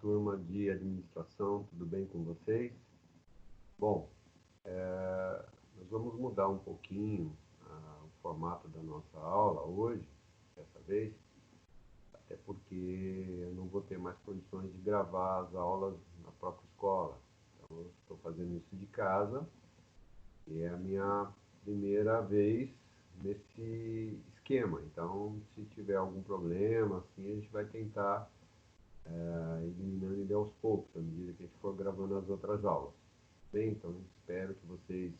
Turma de administração, tudo bem com vocês? Bom, nós vamos mudar um pouquinho o formato da nossa aula hoje, dessa vez, até porque eu não vou ter mais condições de gravar as aulas na própria escola. Então, eu estou fazendo isso de casa e é a minha primeira vez nesse esquema. Então, se tiver algum problema, assim, a gente vai tentar eliminando ele aos poucos, à medida que a gente for gravando as outras aulas. Bem, então espero que vocês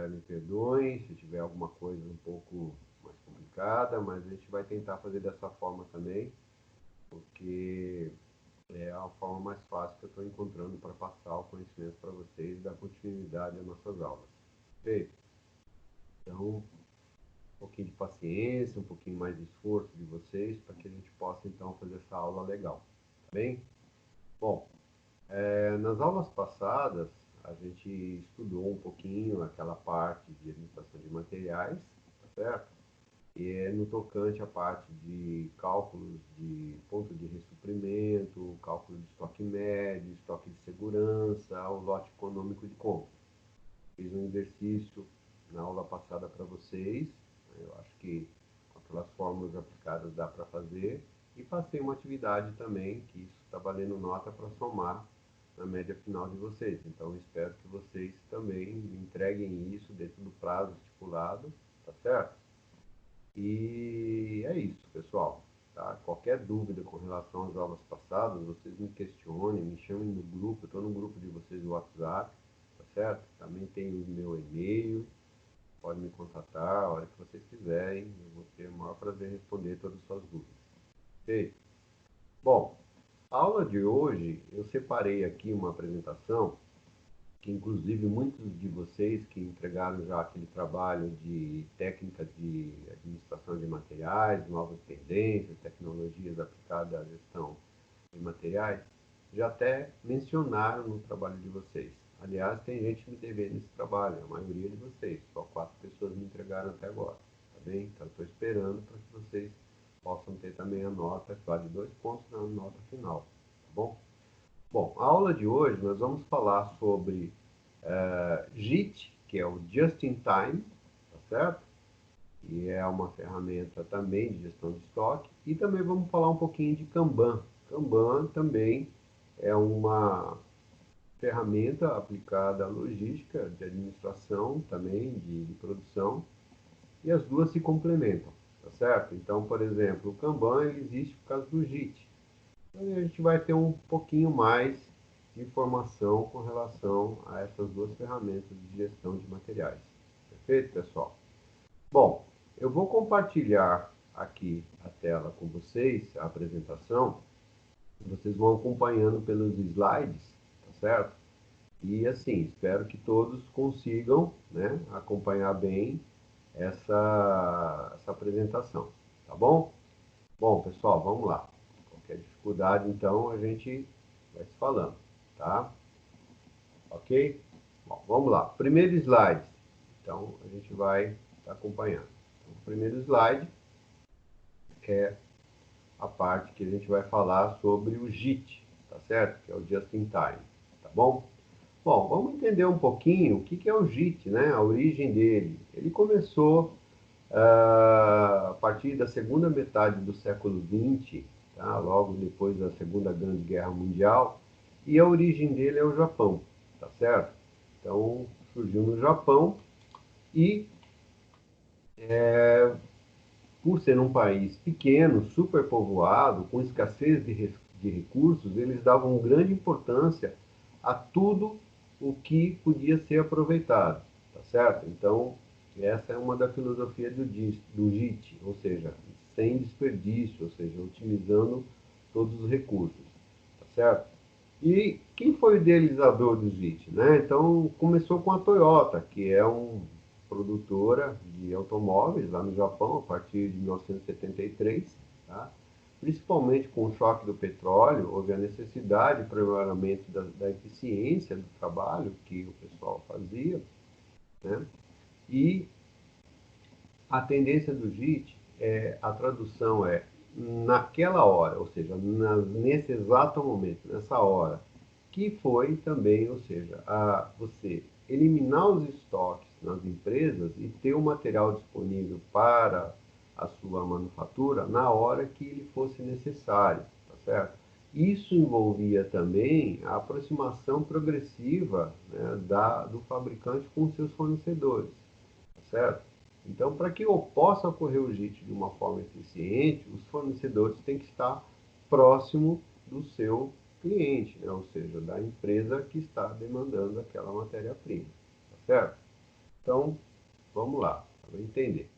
me perdoem se tiver alguma coisa um pouco mais complicada, mas a gente vai tentar fazer dessa forma também, porque é a forma mais fácil que eu estou encontrando para passar o conhecimento para vocês e dar continuidade às nossas aulas. Perfeito? Então, um pouquinho de paciência, um pouquinho mais de esforço de vocês, para que a gente possa então fazer essa aula legal. Tá bem? Bom, nas aulas passadas, a gente estudou um pouquinho aquela parte de administração de materiais, tá certo? E no tocante à parte de cálculos de ponto de ressuprimento, cálculo de estoque médio, estoque de segurança, o lote econômico de compra. Fiz um exercício na aula passada para vocês, eu acho que com aquelas fórmulas aplicadas dá para fazer, e passei uma atividade também, que isso está valendo nota para somar na média final de vocês. Então, espero que vocês também entreguem isso dentro do prazo estipulado, tá certo? E é isso, pessoal. Tá? Qualquer dúvida com relação às aulas passadas, vocês me questionem, me chamem no grupo. Eu estou no grupo de vocês do WhatsApp, tá certo? Também tem o meu e-mail, pode me contatar a hora que vocês quiserem. Eu vou ter o maior prazer em responder todas as suas dúvidas. Ok? Bom, a aula de hoje eu separei aqui uma apresentação que inclusive muitos de vocês que entregaram já aquele trabalho de técnica de administração de materiais, novas tendências, tecnologias aplicadas à gestão de materiais, já até mencionaram no trabalho de vocês. Aliás, tem gente me devendo esse trabalho, a maioria de vocês, só 4 pessoas me entregaram até agora, tá bem? Então, estou esperando para que vocês possam ter também a nota, que vale 2 pontos na nota final, tá bom? Bom, a aula de hoje nós vamos falar sobre JIT, que é o Just in Time, tá certo? E é uma ferramenta também de gestão de estoque. E também vamos falar um pouquinho de Kanban. Kanban também é uma ferramenta aplicada à logística, de administração também, de produção, e as duas se complementam, tá certo? Então, por exemplo, o Kanban ele existe por causa do JIT. Então, a gente vai ter um pouquinho mais de informação com relação a essas duas ferramentas de gestão de materiais. Perfeito, pessoal? Bom, eu vou compartilhar aqui a tela com vocês, a apresentação. Vocês vão acompanhando pelos slides, tá certo? E assim, espero que todos consigam, né, acompanhar bem essa apresentação, tá bom? Bom, pessoal, vamos lá. Qualquer dificuldade, então, a gente vai se falando, tá? Ok? Bom, vamos lá. Primeiro slide. Então, a gente vai estar acompanhando. Então, o primeiro slide é a parte que a gente vai falar sobre o JIT, tá certo? Que é o Just in Time, tá bom? Bom, vamos entender um pouquinho o que é o JIT, né? A origem dele. Ele começou a partir da segunda metade do século XX, tá? Logo depois da Segunda Grande Guerra Mundial, e a origem dele é o Japão, tá certo? Então, surgiu no Japão e, por ser um país pequeno, superpovoado, com escassez de recursos, eles davam grande importância a tudo o que podia ser aproveitado, tá certo? Então, essa é uma da filosofia do JIT, ou seja, sem desperdício, ou seja, otimizando todos os recursos, tá certo? E quem foi o idealizador do JIT, né? Então, começou com a Toyota, que é uma produtora de automóveis lá no Japão, a partir de 1973, tá? Principalmente com o choque do petróleo, houve a necessidade para o melhoramento da eficiência do trabalho que o pessoal fazia, né? E a tendência do JIT, a tradução é naquela hora, ou seja, nesse exato momento, nessa hora, que foi também, ou seja, você eliminar os estoques nas empresas e ter o material disponível para a sua manufatura na hora que ele fosse necessário, tá certo? Isso envolvia também a aproximação progressiva, né, do fabricante com seus fornecedores, tá certo? Então, para que possa ocorrer o JIT de uma forma eficiente, os fornecedores têm que estar próximo do seu cliente, né? Ou seja, da empresa que está demandando aquela matéria-prima, tá certo? Então, vamos lá, para entender.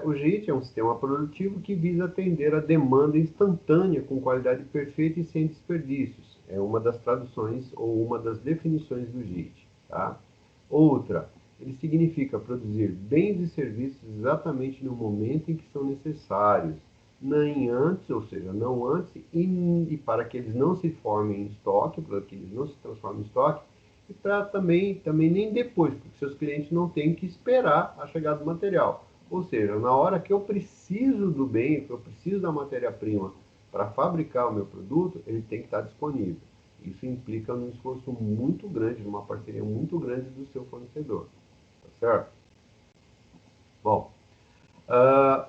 O JIT é um sistema produtivo que visa atender a demanda instantânea com qualidade perfeita e sem desperdícios. É uma das traduções ou uma das definições do JIT. Tá? Outra, ele significa produzir bens e serviços exatamente no momento em que são necessários, nem antes, ou seja, não antes, e para que eles não se formem em estoque, para que eles não se transformem em estoque, e para também nem depois, porque seus clientes não têm que esperar a chegada do material. Ou seja, na hora que eu preciso do bem, que eu preciso da matéria-prima para fabricar o meu produto, ele tem que estar disponível. Isso implica num esforço muito grande, numa parceria muito grande do seu fornecedor. Tá certo? Bom,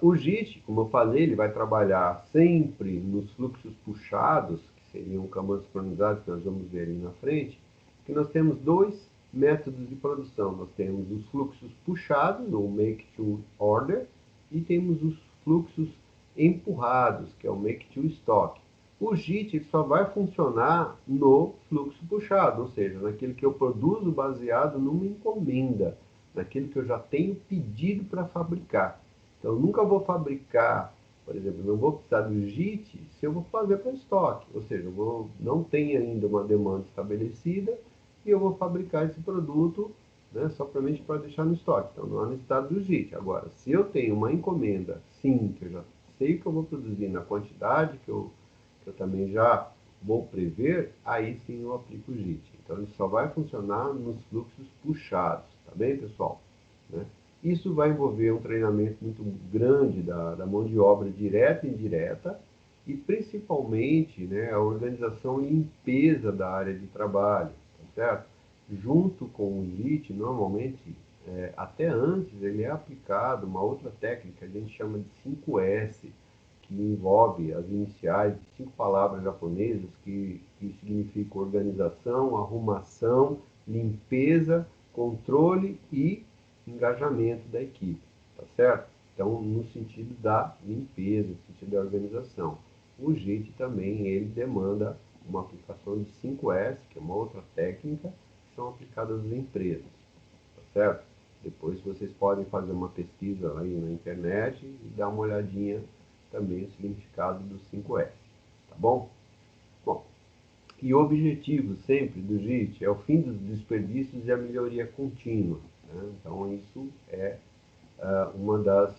o JIT, como eu falei, ele vai trabalhar sempre nos fluxos puxados, que seriam camadas sincronizadas, que nós vamos ver ali na frente, que nós temos dois métodos de produção. Nós temos os fluxos puxados, ou make to order, e temos os fluxos empurrados, que é o make to stock. O JIT só vai funcionar no fluxo puxado, ou seja, naquele que eu produzo baseado numa encomenda, naquele que eu já tenho pedido para fabricar. Então, eu nunca vou fabricar, por exemplo, não vou precisar do JIT se eu vou fazer para estoque, ou seja, não tenho ainda uma demanda estabelecida e eu vou fabricar esse produto, né, somente para deixar no estoque. Então, não há necessidade do JIT. Agora, se eu tenho uma encomenda, sim, que eu já sei que eu vou produzir na quantidade que eu também já vou prever, aí sim eu aplico o JIT. Então, ele só vai funcionar nos fluxos puxados, tá bem, pessoal? Né? Isso vai envolver um treinamento muito grande da mão de obra direta e indireta, e principalmente, né, a organização e limpeza da área de trabalho, tá certo? Junto com o JIT, normalmente, até antes, ele é aplicado uma outra técnica, a gente chama de 5S, que envolve as iniciais de 5 palavras japonesas, que significam organização, arrumação, limpeza, controle e engajamento da equipe, tá certo? Então, no sentido da limpeza, no sentido da organização. O JIT também, ele demanda uma aplicação de 5S, que é uma outra técnica, que são aplicadas às empresas, tá certo? Depois vocês podem fazer uma pesquisa aí na internet e dar uma olhadinha também no significado do 5S, tá bom? Bom, e o objetivo sempre do JIT é o fim dos desperdícios e a melhoria contínua, né? Então, isso é uma das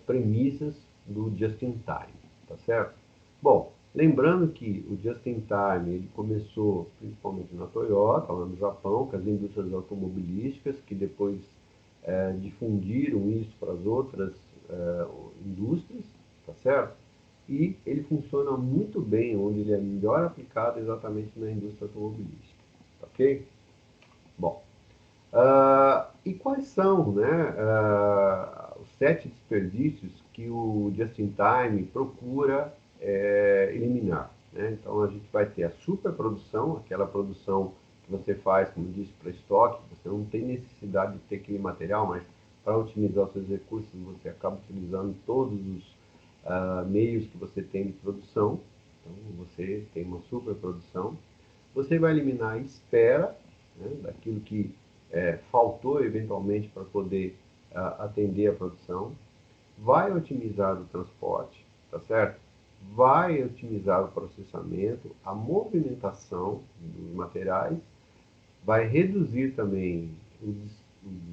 premissas do Just in Time, tá certo? Bom, lembrando que o Just in Time ele começou principalmente na Toyota, lá no Japão, com as indústrias automobilísticas, que depois difundiram isso para as outras indústrias, tá certo? E ele funciona muito bem, onde ele é melhor aplicado exatamente na indústria automobilística, ok? Bom, e quais são, né, os 7 desperdícios que o Just-in-Time procura eliminar? Né? Então, a gente vai ter a superprodução, aquela produção que você faz, como eu disse, para estoque, você não tem necessidade de ter aquele material, mas para otimizar os seus recursos, você acaba utilizando todos os meios que você tem de produção. Então, você tem uma superprodução. Você vai eliminar a espera, né, daquilo que faltou eventualmente para poder atender a produção, vai otimizar o transporte, tá certo? Vai otimizar o processamento, a movimentação dos materiais, vai reduzir também os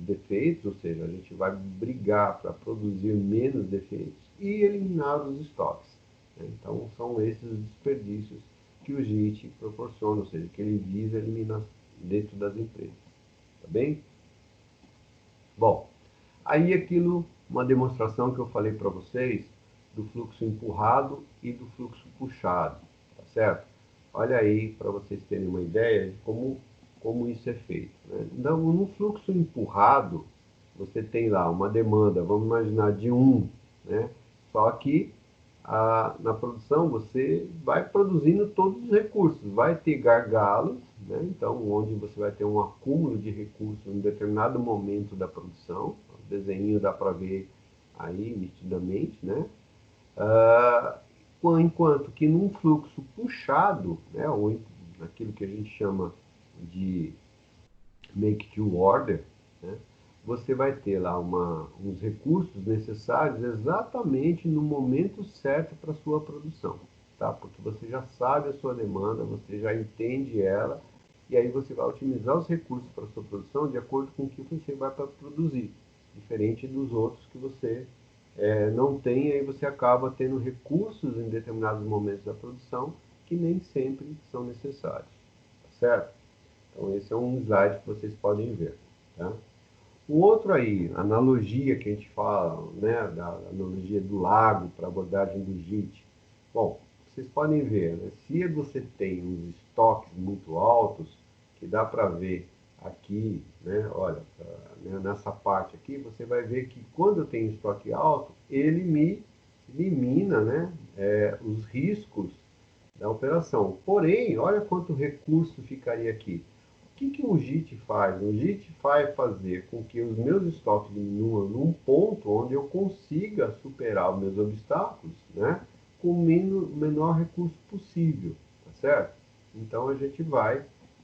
defeitos, ou seja, a gente vai brigar para produzir menos defeitos e eliminar os estoques, né? Então, são esses os desperdícios que o JIT proporciona, ou seja, que ele visa eliminar dentro das empresas. Tá bem? Bom, Aí aquilo, uma demonstração que eu falei para vocês, do fluxo empurrado e do fluxo puxado, tá certo? Olha aí, para vocês terem uma ideia de como isso é feito, né? Então, no fluxo empurrado, você tem lá uma demanda, vamos imaginar, de 1, né? Só que na produção você vai produzindo todos os recursos, vai ter gargalos, né? Então, onde você vai ter um acúmulo de recursos em determinado momento da produção, o desenho dá para ver aí nitidamente, né? Ah, enquanto que num fluxo puxado, né, ou naquilo que a gente chama de make to order, né, você vai ter lá uns recursos necessários exatamente no momento certo para a sua produção, tá? Porque você já sabe a sua demanda, você já entende ela, e aí você vai otimizar os recursos para a sua produção de acordo com o que você vai produzir, diferente dos outros que você não tem, aí você acaba tendo recursos em determinados momentos da produção que nem sempre são necessários, tá certo? Então esse é um slide que vocês podem ver, tá? O outro aí, analogia que a gente fala, né, da analogia do lago para a abordagem do JIT. Bom, vocês podem ver, né, se você tem uns estoques muito altos, que dá para ver aqui, né, olha, né, nessa parte aqui, você vai ver que quando eu tenho estoque alto, ele me elimina, né, os riscos da operação. Porém, olha quanto recurso ficaria aqui. O que o JIT faz? O JIT vai fazer com que os meus estoques diminuam num ponto onde eu consiga superar os meus obstáculos, né, com o menor recurso possível, tá certo? Então a gente vai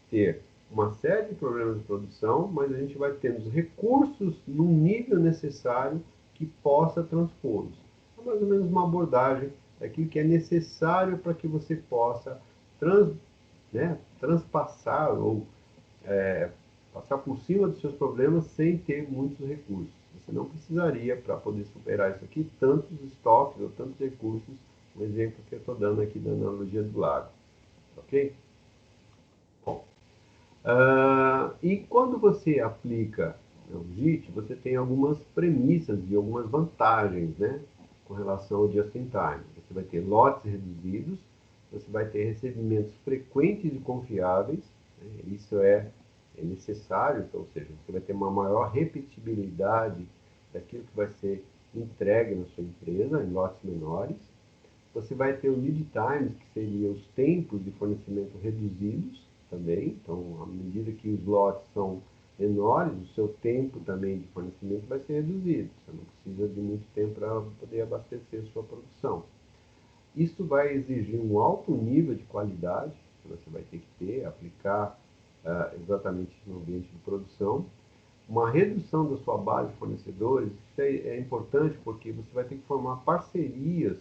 ter uma série de problemas de produção, mas a gente vai ter os recursos no nível necessário que possa transpô-los. É mais ou menos uma abordagem daquilo que é necessário para que você possa transpassar ou passar por cima dos seus problemas sem ter muitos recursos. Você não precisaria, para poder superar isso aqui, tantos estoques ou tantos recursos, um exemplo que eu estou dando aqui da analogia do lago. Ok? Bom, e quando você aplica o JIT, você tem algumas premissas e algumas vantagens, né, com relação ao just-in-time. Você vai ter lotes reduzidos, você vai ter recebimentos frequentes e confiáveis, né, isso é necessário, então, ou seja, você vai ter uma maior repetibilidade daquilo que vai ser entregue na sua empresa, em lotes menores. Você vai ter o lead times, que seriam os tempos de fornecimento reduzidos também. Então, à medida que os lotes são menores, o seu tempo também de fornecimento vai ser reduzido. Você não precisa de muito tempo para poder abastecer a sua produção. Isso vai exigir um alto nível de qualidade, que você vai ter que ter, aplicar exatamente no ambiente de produção. Uma redução da sua base de fornecedores, isso é importante porque você vai ter que formar parcerias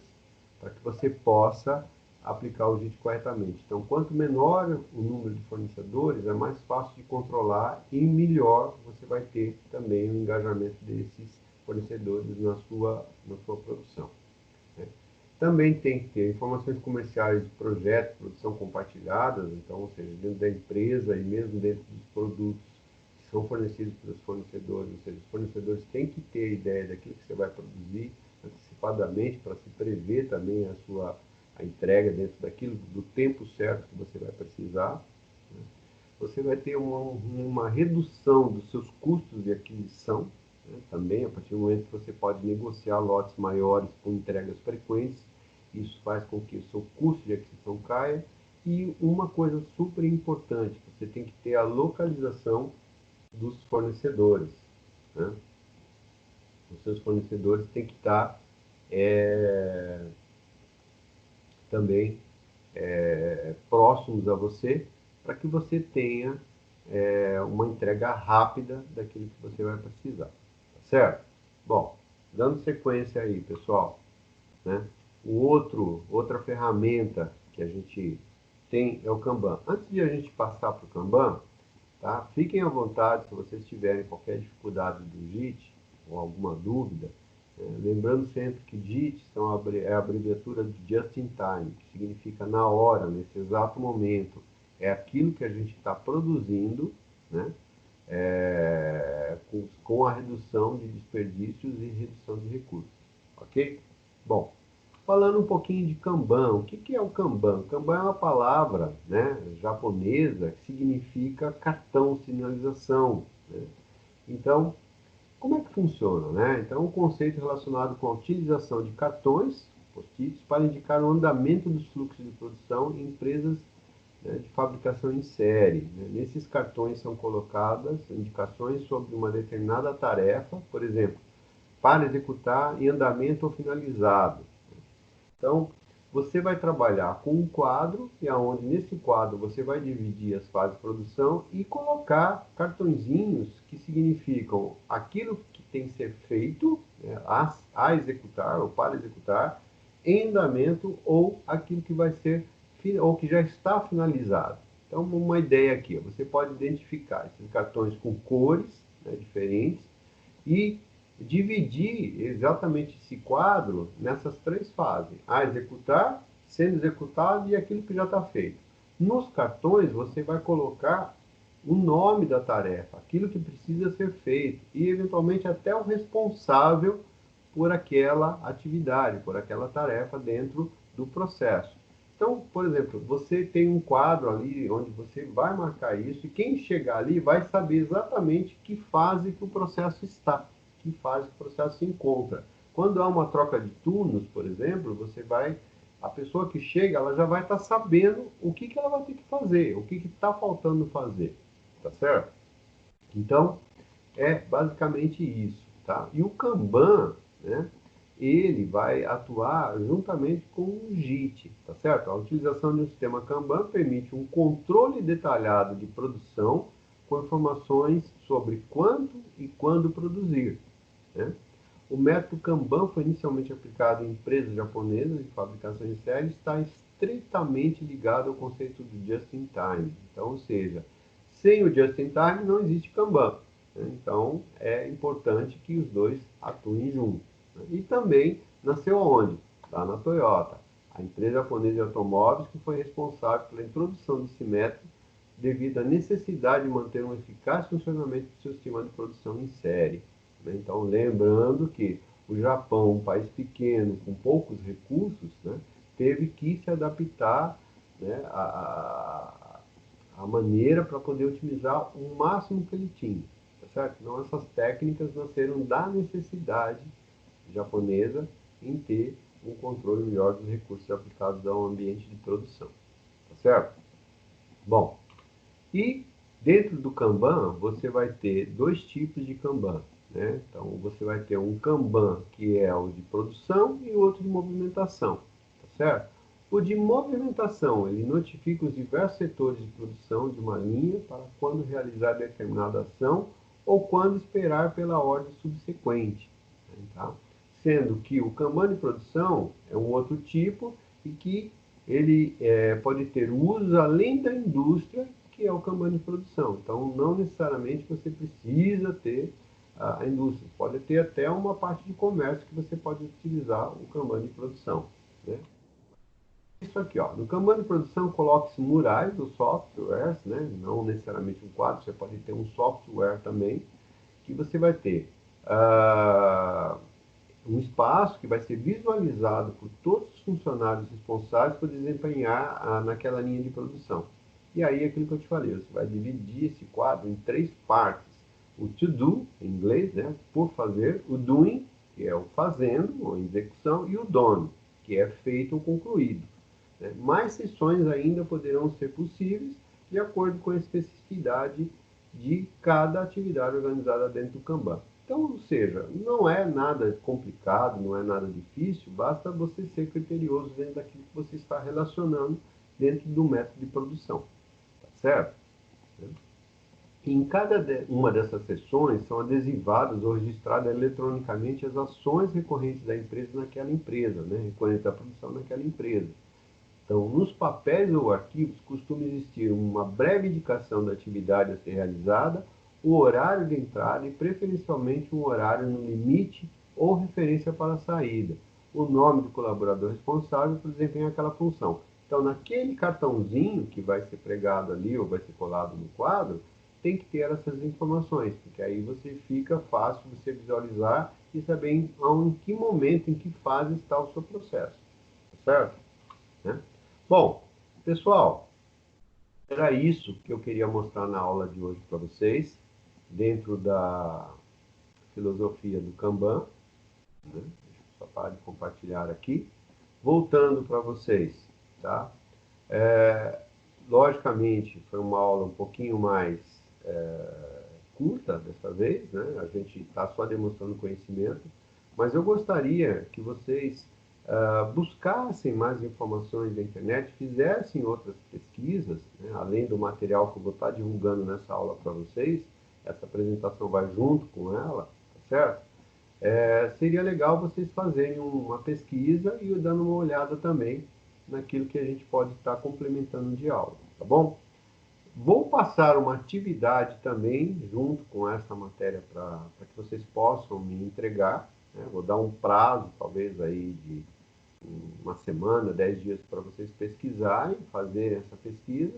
para que você possa aplicar o JIT corretamente. Então, quanto menor o número de fornecedores, é mais fácil de controlar e melhor você vai ter também o engajamento desses fornecedores na sua produção, né? Também tem que ter informações comerciais de projetos, produção compartilhadas, então, ou seja, dentro da empresa e mesmo dentro dos produtos que são fornecidos pelos fornecedores, ou seja, os fornecedores têm que ter a ideia daquilo que você vai produzir antecipadamente para se prever também a entrega dentro daquilo, do tempo certo que você vai precisar, né? Você vai ter uma redução dos seus custos de aquisição, né? Também, a partir do momento que você pode negociar lotes maiores com entregas frequentes, isso faz com que o seu custo de aquisição caia. E uma coisa super importante, você tem que ter a localização dos fornecedores, né? Os seus fornecedores têm que estar também próximos a você, para que você tenha uma entrega rápida daquilo que você vai precisar, tá certo? Bom, dando sequência aí, pessoal, né? Outra ferramenta que a gente tem é o Kanban. Antes de a gente passar para o Kanban, tá? Fiquem à vontade se vocês tiverem qualquer dificuldade do JIT ou alguma dúvida. Lembrando sempre que JIT é a abreviatura de Just in Time, que significa na hora, nesse exato momento. É aquilo que a gente está produzindo, né? com a redução de desperdícios e redução de recursos, ok? Bom, falando um pouquinho de Kanban, o que é o Kanban? Kanban é uma palavra, né, japonesa que significa cartão, sinalização, né? Então, como é que funciona, né? Então, um conceito relacionado com a utilização de cartões, post-its, para indicar o andamento dos fluxos de produção em empresas, né, de fabricação em série, né? Nesses cartões são colocadas indicações sobre uma determinada tarefa, por exemplo, para executar em andamento ou finalizado. Então, você vai trabalhar com um quadro, e aonde nesse quadro você vai dividir as fases de produção e colocar cartõezinhos que significam aquilo que tem que ser feito, né, a executar ou para executar, em andamento, ou aquilo que vai ser ou que já está finalizado. Então, uma ideia aqui, você pode identificar esses cartões com cores, né, diferentes, e dividir exatamente esse quadro nessas três fases: a executar, sendo executado e aquilo que já está feito. Nos cartões, você vai colocar o nome da tarefa, aquilo que precisa ser feito e, eventualmente, até o responsável por aquela atividade, por aquela tarefa dentro do processo. Então, por exemplo, você tem um quadro ali onde você vai marcar isso, e quem chegar ali vai saber exatamente que fase que o processo está, que fase que o processo se encontra. Quando há uma troca de turnos, por exemplo, a pessoa que chega, ela já vai estar sabendo o que ela vai ter que fazer, o que está faltando fazer, tá certo? Então, é basicamente isso, tá? E o Kanban, né, ele vai atuar juntamente com o JIT, tá certo? A utilização de um sistema Kanban permite um controle detalhado de produção com informações sobre quanto e quando produzir, né? O método Kanban foi inicialmente aplicado em empresas japonesas de fabricação em série e está estreitamente ligado ao conceito do Just-in-Time. Então, ou seja, sem o Just-in-Time não existe Kanban, né? Então, é importante que os dois atuem juntos, né? E também nasceu onde? Lá na Toyota, a empresa japonesa de automóveis que foi responsável pela introdução desse método devido à necessidade de manter um eficaz funcionamento do seu sistema de produção em série. Então, lembrando que o Japão, um país pequeno, com poucos recursos, né, teve que se adaptar, né, a maneira para poder otimizar o máximo que ele tinha. Tá certo? Então, essas técnicas nasceram da necessidade japonesa em ter um controle melhor dos recursos aplicados ao ambiente de produção. Tá certo? Bom, e dentro do Kanban, você vai ter dois tipos de Kanban, né? Então, você vai ter um Kanban que é o de produção e o outro de movimentação, tá certo? O de movimentação, ele notifica os diversos setores de produção de uma linha para quando realizar determinada ação ou quando esperar pela ordem subsequente, tá? Sendo que o Kanban de produção é um outro tipo e que ele pode ter uso além da indústria, que é o Kanban de produção. Então, não necessariamente você precisa ter a indústria. Pode ter até uma parte de comércio que você pode utilizar o Kanban de produção, né? Isso aqui, ó. No Kanban de produção, coloque-se murais ou softwares, né? Não necessariamente um quadro, você pode ter um software também, que você vai ter um espaço que vai ser visualizado por todos os funcionários responsáveis por desempenhar naquela linha de produção. E aí, aquilo que eu te falei, você vai dividir esse quadro em três partes. O to do, em inglês, né, por fazer, o doing, que é o fazendo, ou execução, e o done, que é feito ou concluído, né? Mais sessões ainda poderão ser possíveis de acordo com a especificidade de cada atividade organizada dentro do Kanban. Então, ou seja, não é nada complicado, não é nada difícil, basta você ser criterioso dentro daquilo que você está relacionando dentro do método de produção, tá certo? Em cada uma dessas sessões são adesivadas ou registradas eletronicamente as ações recorrentes da empresa naquela empresa, né? Recorrentes da produção naquela empresa. Então, nos papéis ou arquivos costuma existir uma breve indicação da atividade a ser realizada, o horário de entrada e, preferencialmente, um horário no limite ou referência para a saída, o nome do colaborador responsável por desempenhar aquela função. Então, naquele cartãozinho que vai ser pregado ali ou vai ser colado no quadro, tem que ter essas informações, porque aí você fica fácil você visualizar e saber em que momento, em que fase está o seu processo, tá certo? Né? Bom, pessoal, era isso que eu queria mostrar na aula de hoje para vocês, dentro da filosofia do Kanban, né? Deixa eu só parar de compartilhar aqui. Voltando para vocês, tá? Logicamente, foi uma aula um pouquinho mais curta dessa vez, né? A gente está só demonstrando conhecimento, mas eu gostaria que vocês buscassem mais informações na internet, fizessem outras pesquisas, né? Além do material que eu vou estar divulgando nessa aula para vocês, essa apresentação vai junto com ela, tá certo? Seria legal vocês fazerem uma pesquisa e dando uma olhada também naquilo que a gente pode estar complementando de aula, tá bom? Vou passar uma atividade também junto com essa matéria para que vocês possam me entregar, né? Vou dar um prazo, talvez aí de uma semana, 10 dias para vocês pesquisarem, fazer essa pesquisa,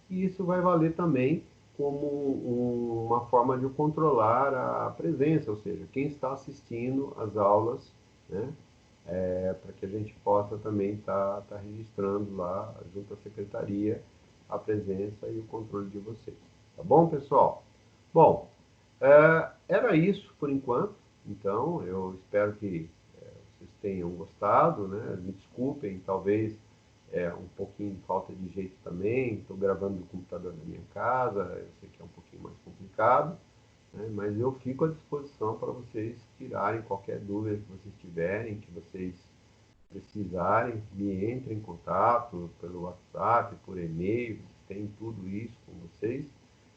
e isso vai valer também como uma forma de controlar a presença, ou seja, quem está assistindo às aulas, né? Para que a gente possa também estar registrando lá, junto à secretaria, a presença e o controle de vocês. Tá bom, pessoal? Bom, era isso por enquanto. Então, eu espero que vocês tenham gostado, né? Me desculpem, talvez um pouquinho de falta de jeito também. Estou gravando do computador na minha casa, eu sei que é um pouquinho mais complicado, né? Mas eu fico à disposição para vocês tirarem qualquer dúvida que vocês tiverem, que vocês precisarem, me entrem em contato pelo WhatsApp, por e-mail, tem tudo isso com vocês.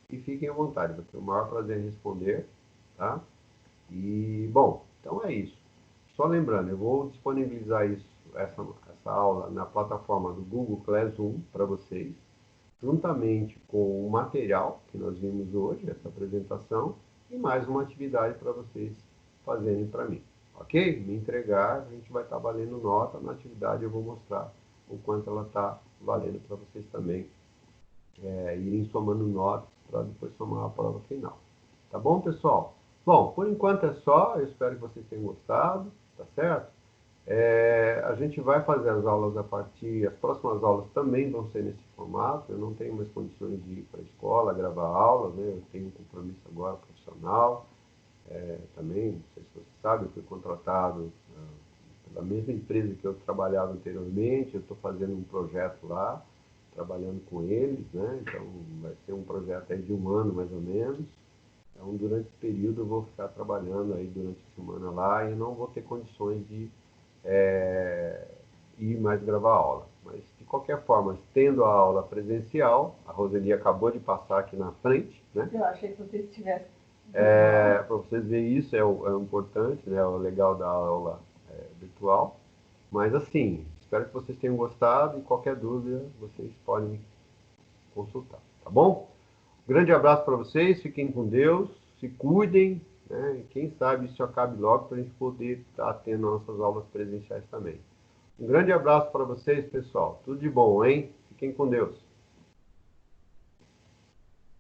E fiquem à vontade, vai ter o maior prazer em responder, tá? E, bom, então é isso. Só lembrando, eu vou disponibilizar essa aula na plataforma do Google Classroom para vocês, juntamente com o material que nós vimos hoje, essa apresentação, e mais uma atividade para vocês fazerem para mim. Ok? Me entregar, a gente vai estar valendo nota. Na atividade eu vou mostrar o quanto ela está valendo para vocês também irem somando notas para depois somar a prova final. Tá bom, pessoal? Bom, por enquanto é só. Eu espero que vocês tenham gostado, tá certo? A gente vai fazer as aulas as próximas aulas também vão ser nesse formato. Eu não tenho mais condições de ir para a escola, gravar aulas, né? Eu tenho um compromisso agora profissional. Também, não sei se você sabe, eu fui contratado pela mesma empresa que eu trabalhava anteriormente. Eu estou fazendo um projeto lá, trabalhando com eles, né? Então, vai ser um projeto aí de 1 ano, mais ou menos. Então, durante esse período, eu vou ficar trabalhando aí durante a semana lá e não vou ter condições de ir mais gravar aula. Mas, de qualquer forma, tendo a aula presencial, a Roseli acabou de passar aqui na frente, né? Eu achei que você estivesse... Para vocês verem isso, é o importante, né? O legal da aula virtual. Mas, assim, espero que vocês tenham gostado e qualquer dúvida, vocês podem consultar, tá bom? Grande abraço para vocês, fiquem com Deus, se cuidem, né? E quem sabe isso acabe logo para a gente poder estar tendo nossas aulas presenciais também. Um grande abraço para vocês, pessoal. Tudo de bom, hein? Fiquem com Deus.